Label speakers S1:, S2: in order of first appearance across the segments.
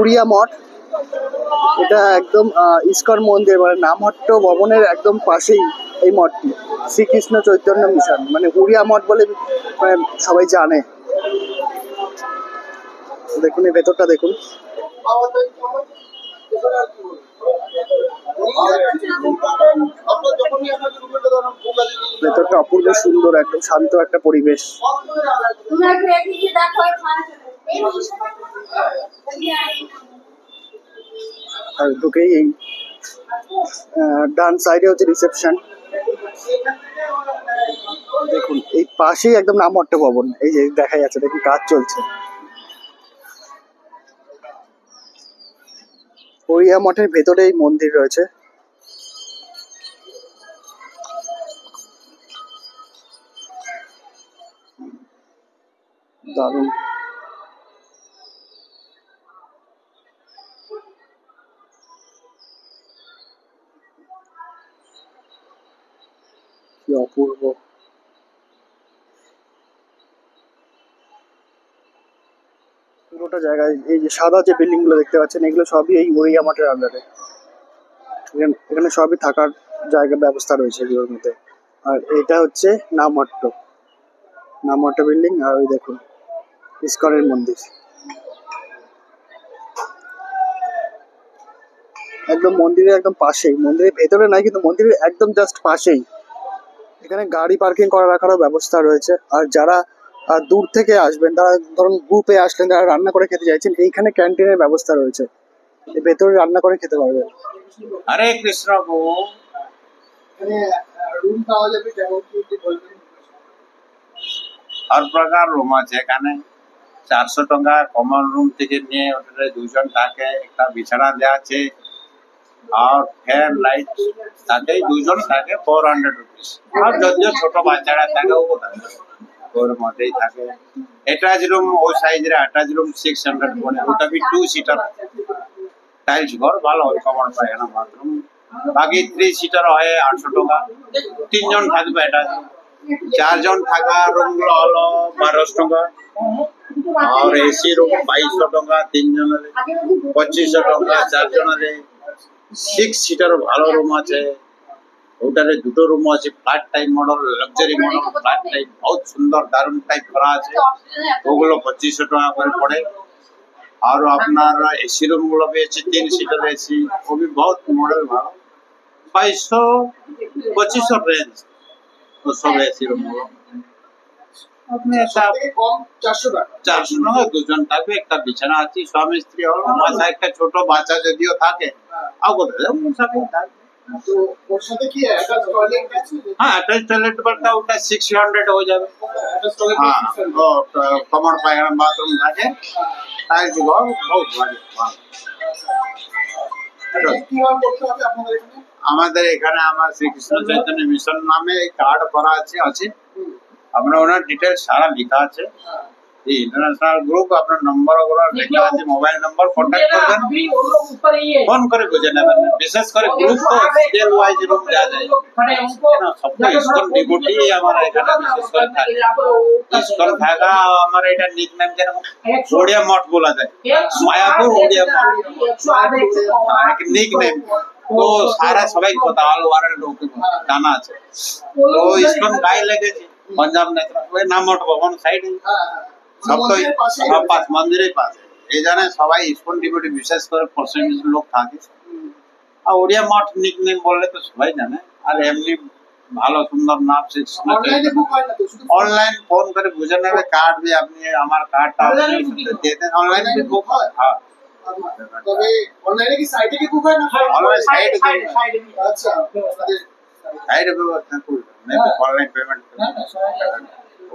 S1: উড়িয়া মঠ। এটা একদম ইস্কন মন্দির মানে নামহট্ট ভবনের একদম পাশেই এই মঠটি, শ্রীকৃষ্ণ চৈতন্য মিশন মানে উড়িয়া মঠ বলে মানে সবাই জানে। দেখুন এই ভেতরটা দেখুন, ভেতরটা অপূর্ব সুন্দর, একদম শান্ত একটা পরিবেশ। আর ঢুকেই এই ডান সাইডে হচ্ছে রিসেপশন। দেখুন এই পাশেই একদম নামহট্ট ভবন, এই যে দেখা যাচ্ছে, দেখুন কাজ চলছে। উড়িয়া মঠের ভেতরে এই মন্দির রয়েছে। দারুণ। কি অপূর্ব। পুরোটা জায়গায় এই যে সাদা যে বিল্ডিং গুলো দেখতে পাচ্ছেন, এগুলো সবই এই উড়িয়া মঠের আন্ডারে। এখানে সবই থাকার জায়গার ব্যবস্থা রয়েছে এগুলোর মধ্যে। আর এটা হচ্ছে নামহট্ট বিল্ডিং। আর ওই দেখুন ইস্কনের মন্দির, একদম মন্দিরের একদম পাশেই, মন্দিরের ভেতরে নাই কিন্তু মন্দিরের একদম জাস্ট পাশেই। এখানে গাড়ি পার্কিং করা রাখারও ব্যবস্থা রয়েছে। আর যারা দূর থেকে আসবেন, তারা ধরুন গ্রুপে আসলেন, যারা রান্না করে খেতে চাইছেন, এইখানে ক্যান্টিনের ব্যবস্থা রয়েছে, ভেতরে রান্না করে খেতে পারবেন।
S2: হরে কৃষ্ণ গো।
S1: রুম পাওয়া যাবে কেমন কি বলবেন?
S2: হর প্রকার রুম আছে এখানে। 400 টাকা কমন রুম থেকে নিয়ে ওটাতে 2 জন থাকে, একটা বিছানা দেওয়া আছে আর ফ্যান লাইট তাতেই 2 জন থাকে 400 রুপিস। আর যদিও ছোট বাচ্চারা থাকে ওর মধ্যেই থাকে। অ্যাটাচ রুম ওই সাইজের অ্যাটাচ রুম 600 পড়ে, ওটা বি 2 সিটার টাইলস ঘর, ভালো হয়, কমন পায়খানা বাথরুম। বাকি 3 সিটার হয় 800 টাকা। 3 জন থাকবে এটা। 4 জন থাকা রুম গুলো হলো 1200 টাকা। আর এসি রুম 2200 টাকা 3 জনের, 2500 টাকা 4 জনের। 6 সিটার ভালো রুম আছে, ওটারে 2টো রুম আছে, flat type model, luxury model flat type, বহুত সুন্দর দারুণ টাইপ করা আছে, ওগুলো 2500 টাকা করে পড়ে। আর আপনার এসি রুম গুলো भी আছে, 3 সিটার এসি, वो भी बहुत मॉडल ভালো, 2200-2500 রেঞ্জ তো সব এসি রুম গুলো। আপনি কম 400 টাকা 2 জন থাকবে, একটা বিছানা আছে, স্বামী স্ত্রী হলো, মাঝে একটা ছোট বাচ্চা যদিও থাকে, আর কোথায় সাথে থাকে। তো ওর সাথে কি অ্যাটাচ টয়লেট আছে? হ্যাঁ, অ্যাটাচ টয়লেট বলতে ওটা 600 হয়ে যাবে। হ্যাঁ, তো কমন পায়খানা বাথরুম থাকে, টাইলস ঘর, বহুত ভালো। আমাদের এখানে আমার শ্রীকৃষ্ণ চৈতন্য মিশন নামে কার্ড করা আছে। আপনার ওনার ডিটেলস সারা লেখা আছে। এই ইন্টারন্যাশনাল গ্রুপ, আপনার নম্বর ওগুলো লেখা আছে, মোবাইল নম্বর কন্ট্যাক্ট করবেন, ফোন করে বুঝে নেবেন। বিশেষ করে গ্রুপ তো স্কেল ওয়াইজ রুম দেওয়া যায়, সবটা ইস্কন ডিভোটি আমার এখানে বিশেষ করে থাকে। ইস্কন থাকা আমার এটা নিক নেম যেরকম ওড়িয়া মঠ বলা যায়, মায়াপুর ওড়িয়া মঠ এক নিক নেম। তো সারা সবাই কথা অল ওয়ার্ল্ড লোক জানা আছে। তো ইস্কন গায়ে লেগেছে पंजाब नेशनल ওই নামহট্ট ভবন সাইডে, সব তো পাঁচ মন্দিরের পাশে। এই জানে সবাই ইস্কন ডিভোটি বিশেষ করে পার্সেন্টেজ লোক থাকে। আর ওড়িয়া মঠ নিকনেম বললে তো সবাই জানে। আর এমনি ভালো সুন্দর নাম অনলাইন ফোন করে বুঝে নেবে। কার্ড भी আপনি আমার কার্ডটা দিয়ে দেন, অনলাইন भी বুক হয়। হ্যাঁ, তবে অনলাইনে কি সাইটে কি বুক হয় না? অনলাইন সাইটে, আচ্ছা সাইটে ব্যবস্থা করুন, नहीं तो ऑनलाइन पेमेंट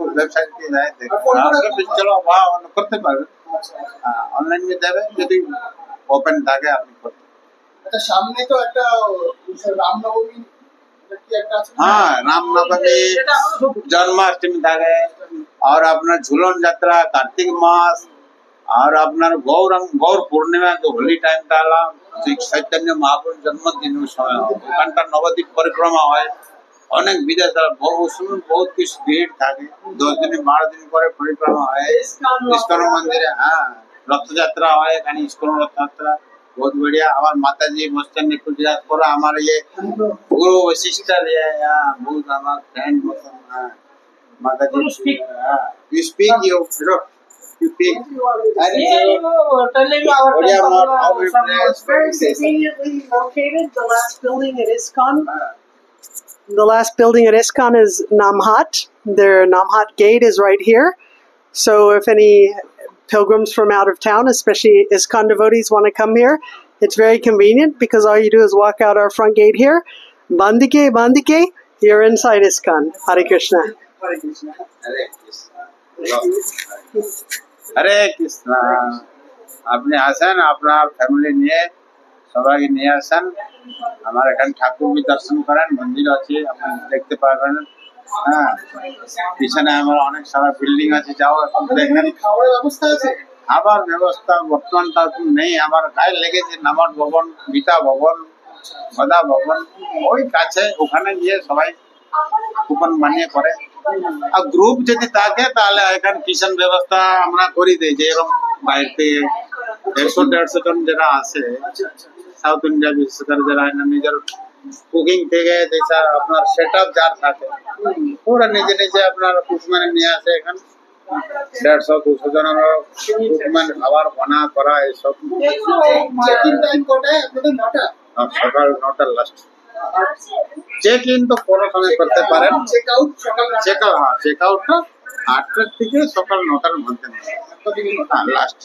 S2: उस वेबसाइट पे जाए देखो, चलो वहाँ करते পারবেন। অনলাইন में দেবে যদি ওপেন থাকে আপনি করতে। আচ্ছা, সামনে তো একটা রামনবমী কি একটা আছে? हाँ, रामनवमी, जन्माष्टमी থাকে, और আপনার ঝুলন যাত্রা কার্তিক মাস, और আপনার গৌর পূর্ণিমা जो होली टाइम টালা চৈতন্য মহাপ্রভুর জন্মদিনের সময় ওখানটা নবদ্বীপ পরিক্রমা হয়। অনেক বিদেশ বহুত কিছু ভিড় থাকে। 10 দিন 12 দিন পরে পরিক্রমা হয় ইস্কন মন্দিরে। হ্যাঁ, রথযাত্রা হয় এখানে, ইস্কন রথযাত্রা बहुत बढ़िया। हमारे माता जी बसছেন একটু জিজ্ঞাসা করো। আমার ये गुरु सिस्टर ये बहुत हमारा फ्रेंड मतलब माता जी you speak you speak
S3: Telling our
S2: बढ़िया
S3: temple
S2: how we
S3: was very conveniently located. The last building at ISKCON. The last building at ISKCON is Namhat. Their Namhat gate is right here. So if any pilgrims from out of town, especially ISKCON devotees, want to come here, it's very convenient because all you do is walk out our front gate here. Bandike, bandike, you're inside ISKCON. Hare Krishna.
S1: হরে কৃষ্ণ।
S2: हरे कृष्ण हरे कृष्ण। আপনি আসেন আপনার family নিয়ে, সবাইকে নিয়ে আসেন। আমার এখানে ঠাকুর দর্শন করেন, মন্দির আছে আপনি দেখতে পারবেন। হ্যাঁ, পিছনে আমার অনেক সারা বিল্ডিং আছে, যাও এখন দেখেন।
S1: খাওয়ার ব্যবস্থা আছে?
S2: খাবার ব্যবস্থা বর্তমান তা নেই, আমার গায়ে লেগেছে নামট ভবন, গীতা ভবন, গদা ভবন, ওই কাছে, ওখানে গিয়ে সবাই কুপন বানিয়ে করে। আর গ্রুপ যদি থাকে তাহলে এখানে কিচেন ব্যবস্থা আমরা করে দিই, যে এরকম বাইরে থেকে 100-150 জন যারা আসে, সাউথ ইন্ডিয়া বিশেষ করে যারা নিজের কুকিং থেকে যেসা আপনার সেট আপ যার থাকে, ওরা নিজে নিজে আপনার কুকম্যান নিয়ে আসে এখানে। 150-200 জনের কুকম্যান খাবার বানা করা এসব।
S1: চেক-ইন টাইম কটায় আপনাদের? 9টা?
S2: সকাল 9টা লাস্ট। চেক ইন তো কোনো সময় করতে পারেন,
S1: চেক আউট সকাল
S2: চেক আউট চেক আউটটা 8টার থেকে সকাল 9টার মধ্যে লাস্ট।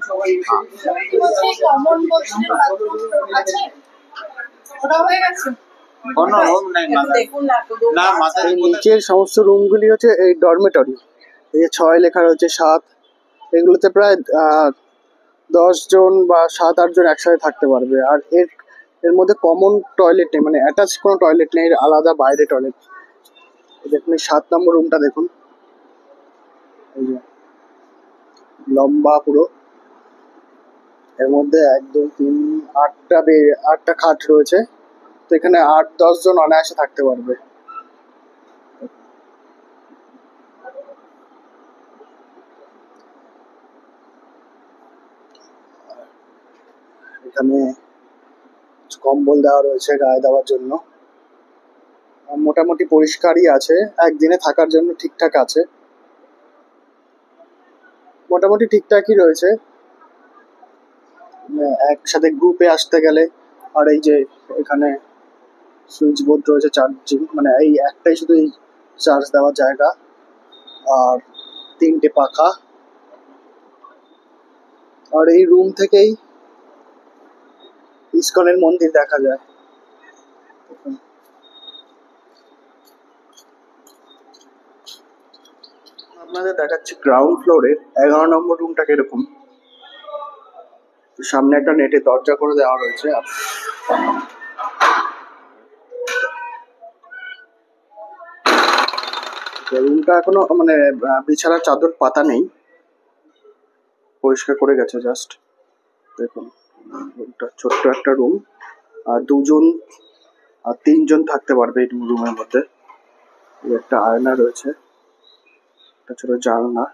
S1: সবাই
S4: কমন বলছিলেন বাথরুম আছে, ওটা হয়ে গেছে।
S2: কোনো রুম নেই মাথায়,
S4: দেখুন না তো
S2: না মাথায়
S1: এই নিচের সমস্ত রুমগুলি হচ্ছে এই ডরমেটরি। এই যে 6 লেখা রয়েছে, 7, এগুলোতে প্রায় 10 জন বা 7-8 জন একসাথে থাকতে পারবে। আর এর মধ্যে কমন টয়লেট নেই, মানে অ্যাটাচ কোনো টয়লেট নেই, আলাদা বাইরে টয়লেট। দেখুন 7 নম্বর রুমটা দেখুন, এই যে লম্বা পুরো, এর মধ্যে 1 2 3 8টা খাট রয়েছে। তো এখানে 8-10 জন অনায়াসে থাকতে পারবে। এখানে কম্বল দেওয়া রয়েছে গায়ে দেওয়ার জন্য। মোটামুটি পরিষ্কারই আছে, একদিনে থাকার জন্য ঠিকঠাক আছে, মোটামুটি ঠিকঠাকই রয়েছে। একসাথে গ্রুপে আসতে গেলে। আর এই যে এখানে সুইচ বোর্ড রয়েছে চার্জিং, মানে এই একটাই শুধু এই চার্জ দেওয়ার জায়গা। আর 3টে পাখা। আর এই রুম থেকেই ইসকনের মন্দির দেখা যায়। আপনাদের দেখাচ্ছি গ্রাউন্ড ফ্লোরের 11 নম্বর রুমটা কিরকম। সামনে একটা নেটে দরজা করে দেওয়া রয়েছে। রুমটা এখনো মানে বিছানার চাদর পাতা নেই, পরিষ্কার করে গেছে জাস্ট। দেখুন রুমটা ছোট্ট একটা রুম, আর 2 জন আর 3 জন থাকতে পারবে এই রুমের মধ্যে। একটা আয়না রয়েছে, একটা ছোট জানলা,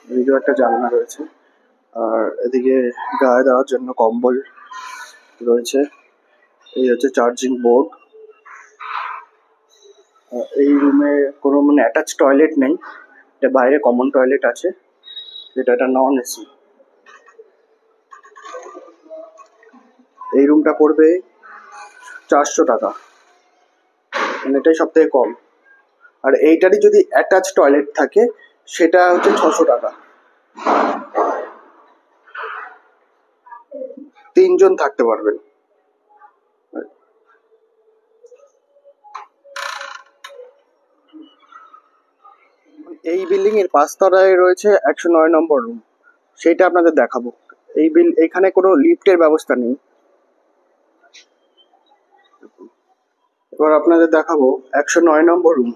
S1: এদিকেও একটা জানলা রয়েছে। আর এদিকে গায়ে দেওয়ার জন্য কম্বল রয়েছে। এই হচ্ছে চার্জিং বোর্ড। এই রুমে কোনো মানে অ্যাটাচ টয়লেট নেই, এটা বাইরে কমন টয়লেট আছে, এটা একটা নন এসি। এই রুমটা পড়বে 400 টাকা, মানে এটাই সব থেকে কম। আর এইটারই যদি অ্যাটাচ টয়লেট থাকে সেটা হচ্ছে 600 টাকা। 3 জন থাকতে পারবেন। এই বিল্ডিং এর 5 তলায় রয়েছে 109 নম্বর রুম, সেইটা আপনাদের দেখাবো। এখানে কোনো লিফটের ব্যবস্থা নেই। এবার আপনাদের দেখাবো 109 নম্বর রুম।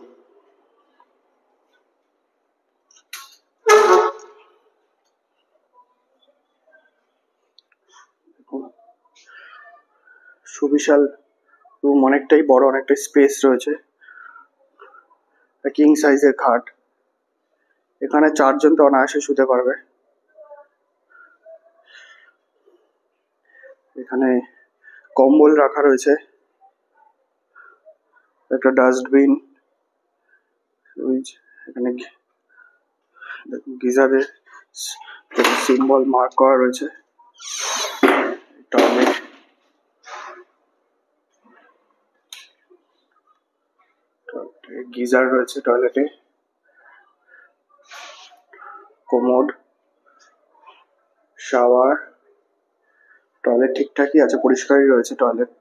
S1: সুবিশাল রুম, অনেকটাই বড়, অনেকটাই স্পেস রয়েছে। কিং সাইজের খাট, এখানে 4 জন তো অনায়াসে শুতে পারবে। এখানে কম্বল রাখা রয়েছে, একটা ডাস্টবিন, এখানে গিজারের সিম্বল মার্ক করা রয়েছে, টয়লেট, গিজার রয়েছে টয়লেটে, কোমোড, শাওয়ার, টয়লেট ঠিকঠাকই আছে, পরিষ্কারই রয়েছে টয়লেট,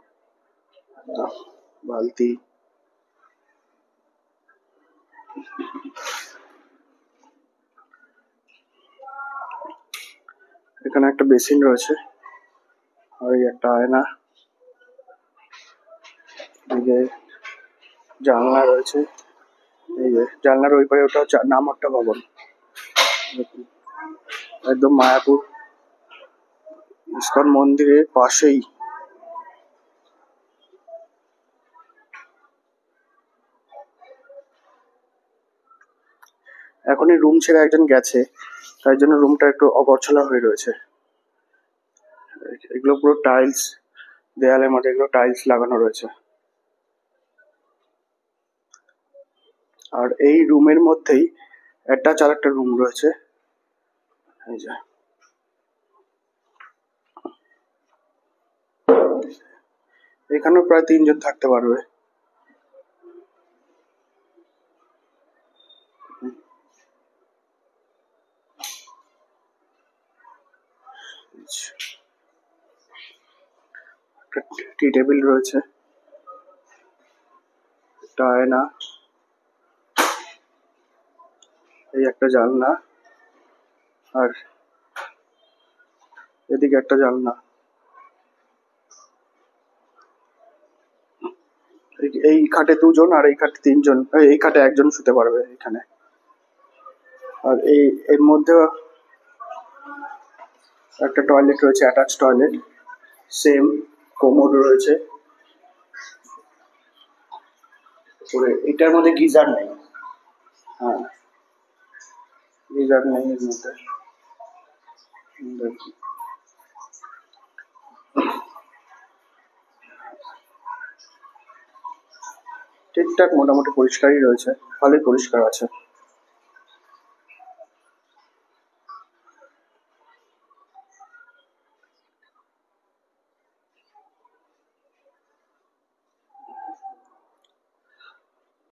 S1: বালতি, এখানে একটা বেসিন রয়েছে, আর এই একটা আয়না, এদিকে জানলা রয়েছে, এই যে জানলার ওই পারে ওটা হচ্ছে নামহট্টা ভবন, একদম মায়াপুর ইস্কন মন্দিরের পাশেই। এখনই রুম ছেড়ে একজন গেছে, তাই জন্য রুমটা একটু অগোছালো হয়ে রয়েছে। এগুলো পুরো টাইলস, দেয়ালের মধ্যে এগুলো টাইলস লাগানো রয়েছে। আর এই রুমের মধ্যেই অ্যাটাচ আর একটা রুম রয়েছে, এই যে এখানেও প্রায় 3 জন থাকতে পারবে। একটা টি টেবিল রয়েছে, একটা আয়না, এই একটা জানলা, আর এদিকে একটা জানলা। এই খাটে 2 জন আর এই খাটে 3 জন, এই খাটে 1 জন শুতে পারবে এখানে। আর এর মধ্যে একটা টয়লেট রয়েছে, অ্যাটাচ টয়লেট, সেম কোমোড রয়েছে। এটার মধ্যে গিজার নেই, হ্যাঁ গিজার নেই এর মধ্যে। ঠিকঠাক মোটামুটি পরিষ্কারই রয়েছে, ভালোই পরিষ্কার আছে।